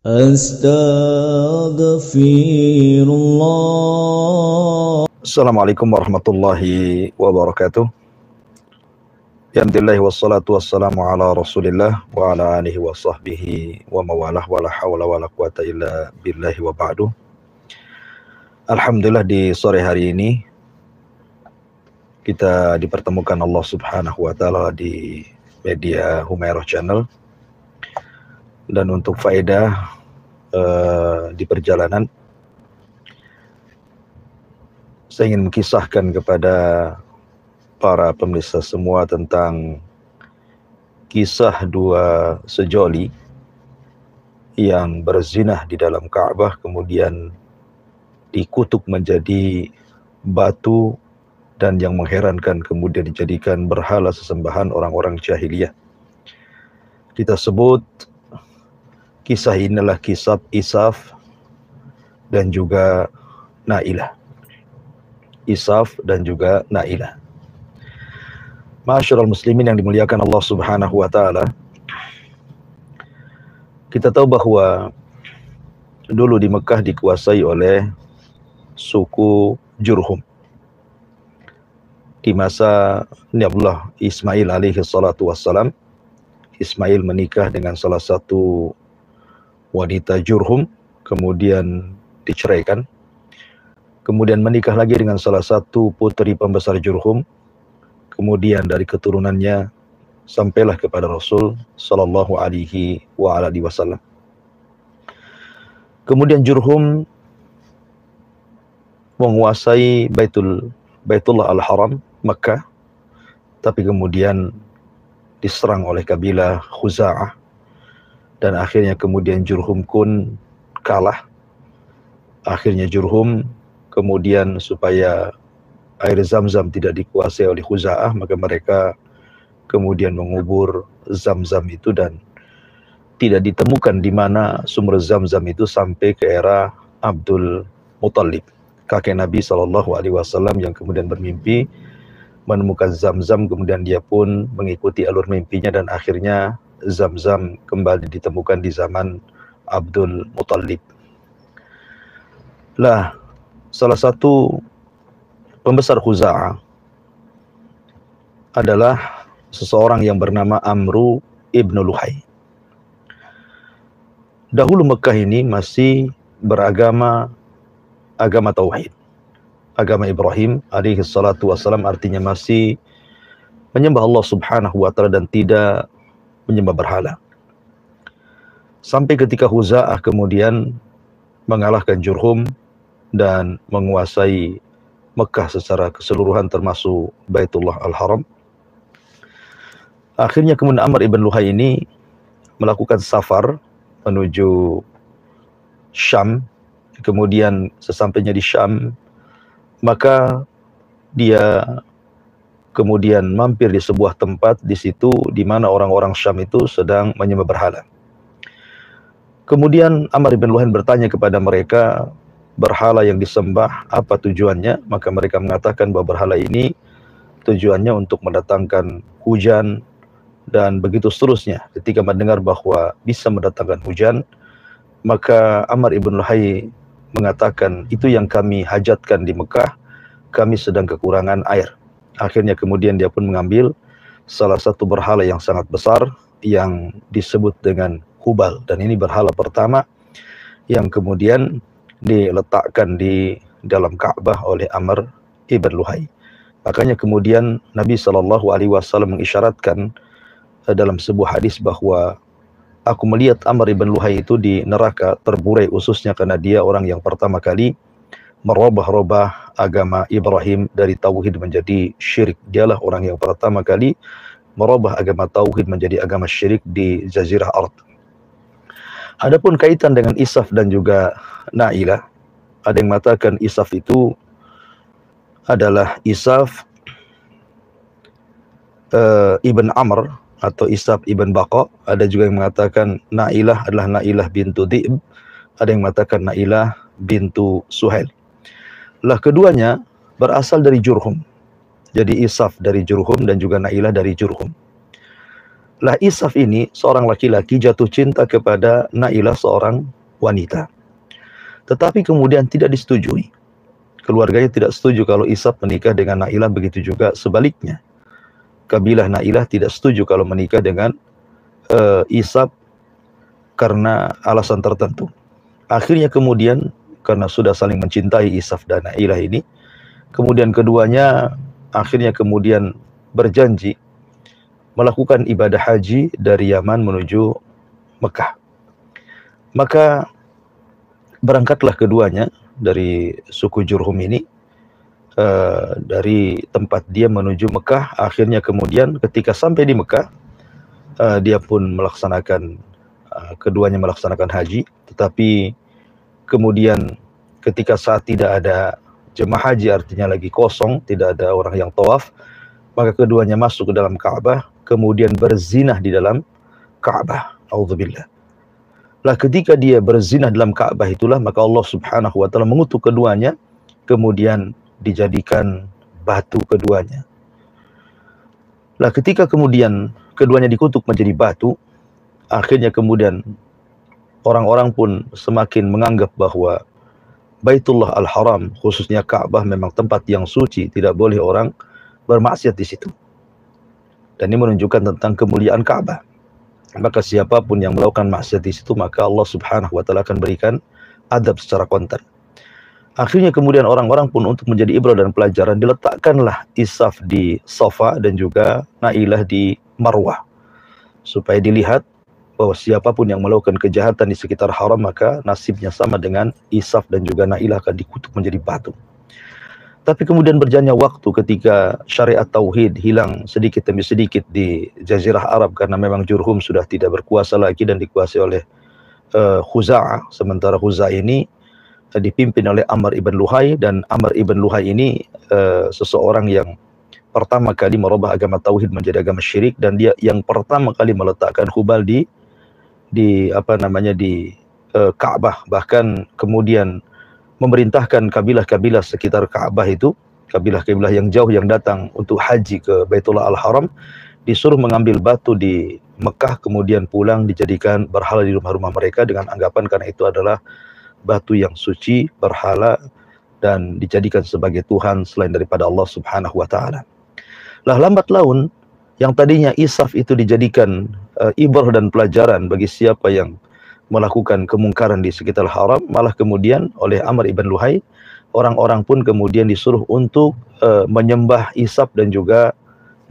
Astaghfirullah. Assalamualaikum warahmatullahi wabarakatuh. Alhamdulillah wassalatu wassalamu ala Rasulillah wa ala alihi wa sahbihi wa mawalah wa la hawla wa la quwata illa billahi wa ba'du. Alhamdulillah di sore hari ini kita dipertemukan Allah Subhanahu wa taala di media Humairah Channel. Dan untuk faedah di perjalanan, saya ingin mengisahkan kepada para pemirsa semua tentang kisah dua sejoli yang berzinah di dalam Ka'bah, kemudian dikutuk menjadi batu, dan yang mengherankan kemudian dijadikan berhala sesembahan orang-orang jahiliyah. Kita sebut kisah ini adalah kisah Isaf dan juga Nailah. Isaf dan juga Nailah. Ma'asyiral muslimin yang dimuliakan Allah Subhanahu wa taala. Kita tahu bahwa dulu di Mekah dikuasai oleh suku Jurhum. Di masa Nabiullah Ismail alaihi salatu wassalam, Ismail menikah dengan salah satu wanita Jurhum, kemudian diceraikan. Kemudian menikah lagi dengan salah satu putri pembesar Jurhum. Kemudian dari keturunannya sampailah kepada Rasul sallallahu alaihi wasallam. Kemudian Jurhum menguasai Baitullah Al-Haram, Makkah, tapi kemudian diserang oleh kabilah Khuza'ah, dan akhirnya kemudian Jurhum pun kalah. Akhirnya Jurhum kemudian supaya air Zam-Zam tidak dikuasai oleh Khuza'ah, maka mereka kemudian mengubur Zam-Zam itu, dan tidak ditemukan di mana sumber Zam-Zam itu sampai ke era Abdul Muttalib, kakek Nabi SAW, yang kemudian bermimpi menemukan Zam-Zam, kemudian dia pun mengikuti alur mimpinya, dan akhirnya Zam-Zam kembali ditemukan di zaman Abdul Muttalib. Lah, salah satu pembesar Khuza'ah adalah seseorang yang bernama Amru ibn Luhai. Dahulu Mekah ini masih beragama tauhid, agama Ibrahim alaihi salatu wassalam, artinya masih menyembah Allah Subhanahu wa taala dan tidak menyembah berhala. Sampai ketika Khuza'ah kemudian mengalahkan Jurhum dan menguasai Mekah secara keseluruhan termasuk Baitullah Al-Haram. Akhirnya kemudian Amr ibn Luhai ini melakukan safar menuju Syam. Kemudian sesampainya di Syam, maka dia kemudian mampir di sebuah tempat di situ di mana orang-orang Syam itu sedang menyembah berhala. Kemudian Amr ibn Luhai bertanya kepada mereka, berhala yang disembah apa tujuannya? Maka mereka mengatakan bahwa berhala ini tujuannya untuk mendatangkan hujan, dan begitu seterusnya. Ketika mendengar bahwa bisa mendatangkan hujan, maka Amr ibn Luhai mengatakan, itu yang kami hajatkan di Mekah, kami sedang kekurangan air. Akhirnya kemudian dia pun mengambil salah satu berhala yang sangat besar yang disebut dengan Hubal, dan ini berhala pertama yang kemudian diletakkan di dalam Ka'bah oleh Amr ibn Luhai. Makanya kemudian Nabi SAW mengisyaratkan dalam sebuah hadis bahwa aku melihat Amr ibn Luhai itu di neraka terburai ususnya, karena dia orang yang pertama kali merubah-rubah agama Ibrahim dari tauhid menjadi syirik. Dialah orang yang pertama kali merubah agama tauhid menjadi agama syirik di Jazirah Ard. Adapun kaitan dengan Isaf dan juga Nailah, ada yang mengatakan Isaf itu adalah Isaf ibn Amr atau Isaf ibn Baqa. Ada juga yang mengatakan Nailah adalah Nailah bintu Dhi'b. Ada yang mengatakan Nailah bintu Suhail. Lah, keduanya berasal dari Jurhum. Jadi Isaf dari Jurhum dan juga Nailah dari Jurhum. Lah Isaf ini seorang laki-laki jatuh cinta kepada Nailah seorang wanita. Tetapi kemudian tidak disetujui. Keluarganya tidak setuju kalau Isaf menikah dengan Nailah, begitu juga sebaliknya. Kabilah Nailah tidak setuju kalau menikah dengan Isaf karena alasan tertentu. Akhirnya kemudian karena sudah saling mencintai Isaf dan Nailah ini, kemudian keduanya akhirnya kemudian berjanji melakukan ibadah haji dari Yaman menuju Mekah. Maka berangkatlah keduanya dari suku Jurhum ini, dari tempat dia menuju Mekah. Akhirnya kemudian ketika sampai di Mekah, dia pun melaksanakan, keduanya melaksanakan haji. Tetapi kemudian ketika saat tidak ada jemaah haji, artinya lagi kosong, tidak ada orang yang tawaf, maka keduanya masuk ke dalam Ka'bah, kemudian berzinah di dalam Ka'bah. Auzubillah. Lah ketika dia berzinah dalam Ka'bah itulah maka Allah Subhanahu wa taala mengutuk keduanya, kemudian dijadikan batu keduanya. Lah ketika kemudian keduanya dikutuk menjadi batu, akhirnya kemudian orang-orang pun semakin menganggap bahwa Baitullah Al-Haram, khususnya Ka'bah, memang tempat yang suci, tidak boleh orang bermaksiat di situ. Dan ini menunjukkan tentang kemuliaan Ka'bah. Maka siapapun yang melakukan maksiat di situ, maka Allah Subhanahu wa taala akan berikan adab secara kontan. Akhirnya kemudian orang-orang pun untuk menjadi ibrah dan pelajaran, diletakkanlah Isaf di Safa dan juga Nailah di Marwah, supaya dilihat bahwa siapapun yang melakukan kejahatan di sekitar haram, maka nasibnya sama dengan Isaf dan juga Nailah, akan dikutuk menjadi batu. Tapi kemudian berjalannya waktu ketika syariat tauhid hilang sedikit demi sedikit di Jazirah Arab, karena memang Jurhum sudah tidak berkuasa lagi dan dikuasai oleh Khuza'ah. Sementara Khuza'ah ini dipimpin oleh Amr ibn Luhai, dan Amr ibn Luhai ini seseorang yang pertama kali merubah agama tauhid menjadi agama syirik, dan dia yang pertama kali meletakkan Hubal di Ka'bah. Bahkan kemudian memerintahkan kabilah-kabilah sekitar Ka'bah itu, kabilah-kabilah yang jauh yang datang untuk haji ke Baitullah Al-Haram, disuruh mengambil batu di Mekah, kemudian pulang dijadikan berhala di rumah-rumah mereka dengan anggapan karena itu adalah batu yang suci, berhala, dan dijadikan sebagai Tuhan selain daripada Allah Subhanahu wa taala. Lah lambat laun yang tadinya Isaf itu dijadikan ibrah dan pelajaran bagi siapa yang melakukan kemungkaran di sekitar haram, malah kemudian oleh Amr ibn Luhai, orang-orang pun kemudian disuruh untuk menyembah Isaf dan juga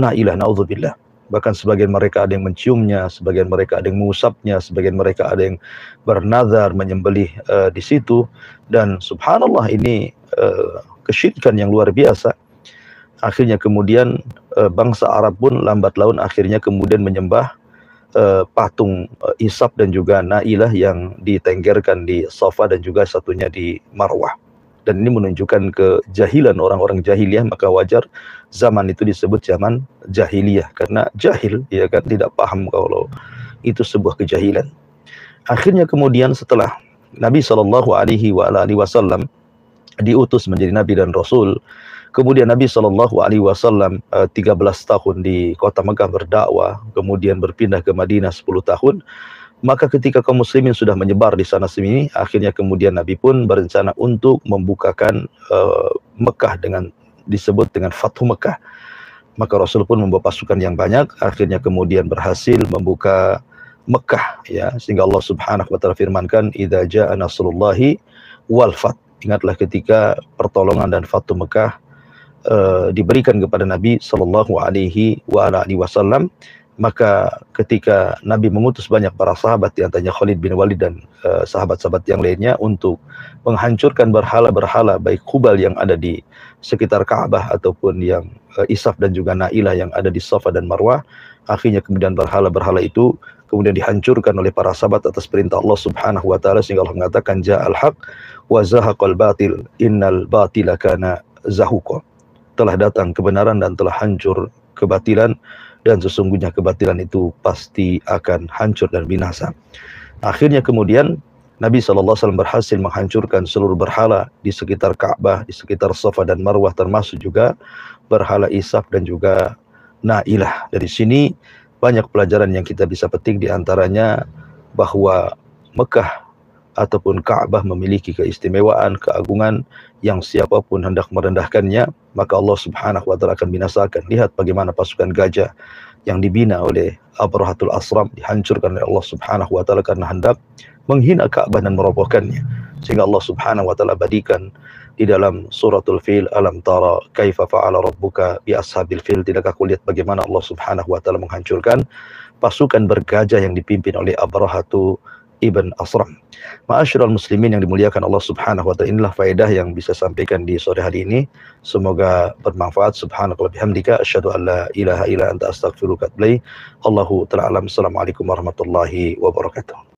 Nailah, naudzubillah. Bahkan sebagian mereka ada yang menciumnya, sebagian mereka ada yang mengusapnya, sebagian mereka ada yang bernazar menyembelih di situ. Dan subhanallah, ini kesyirikan yang luar biasa. Akhirnya kemudian bangsa Arab pun lambat laun akhirnya kemudian menyembah patung Isaf dan juga Nailah yang ditenggerkan di Safa dan juga satunya di Marwah. Dan ini menunjukkan kejahilan orang-orang jahiliyah, maka wajar zaman itu disebut zaman jahiliyah, karena jahil, ya kan, tidak paham kalau itu sebuah kejahilan. Akhirnya kemudian setelah Nabi SAW diutus menjadi Nabi dan Rasul, kemudian Nabi SAW 13 tahun di kota Mekah berdakwah, kemudian berpindah ke Madinah 10 tahun. Maka ketika kaum muslimin sudah menyebar di sana sini, akhirnya kemudian Nabi pun berencana untuk membukakan Mekah, dengan disebut dengan Fathu Mekah. Maka Rasul pun membawa pasukan yang banyak, akhirnya kemudian berhasil membuka Mekah, ya, sehingga Allah Subhanahu wa taala firmankan, "Idza jaa nasrullahi wal fath." Ingatlah ketika pertolongan dan Fathu Mekah diberikan kepada Nabi sallallahu alaihi wasallam. Maka ketika Nabi mengutus banyak para sahabat, di antaranya Khalid bin Walid dan sahabat-sahabat yang lainnya, untuk menghancurkan berhala-berhala baik Hubal yang ada di sekitar Ka'bah ataupun yang Isaf dan juga Nailah yang ada di Safa dan Marwah. Akhirnya kemudian berhala-berhala itu kemudian dihancurkan oleh para sahabat atas perintah Allah Subhanahu wa taala, sehingga Allah mengatakan, "Ja'al haq wa zahaqal batil, innal batila kana zahuqa." Telah datang kebenaran dan telah hancur kebatilan, dan sesungguhnya kebatilan itu pasti akan hancur dan binasa. Akhirnya kemudian Nabi SAW berhasil menghancurkan seluruh berhala di sekitar Ka'bah, di sekitar Safa dan Marwah, termasuk juga berhala Isaf dan juga Nailah. Dari sini banyak pelajaran yang kita bisa petik, di antaranya bahwa Mekah ataupun Ka'bah memiliki keistimewaan, keagungan yang siapapun hendak merendahkannya, maka Allah Subhanahu wa taala akan binasakan. Lihat bagaimana pasukan gajah yang dibina oleh Abrahatul Asram dihancurkan oleh Allah Subhanahu wa taala karena hendak menghina Ka'bah dan merobohkannya. Sehingga Allah Subhanahu wa taala badikan di dalam suratul Fil, alam tara kaifa fa'ala rabbuka bi ashabil fil, tidakkah kau lihat bagaimana Allah Subhanahu wa taala menghancurkan pasukan bergajah yang dipimpin oleh Abrahatu Ibn Asram. Ma'asyiral muslimin yang dimuliakan Allah Subhanahu wa taala, inilah faedah yang bisa sampaikan di sore hari ini. Semoga bermanfaat. Subhanakallah bihamdika asyhadu an la ilaha illa anta astaghfiruka wa atubu ilaik. Allahu ta'ala alam. Assalamualaikum warahmatullahi wabarakatuh.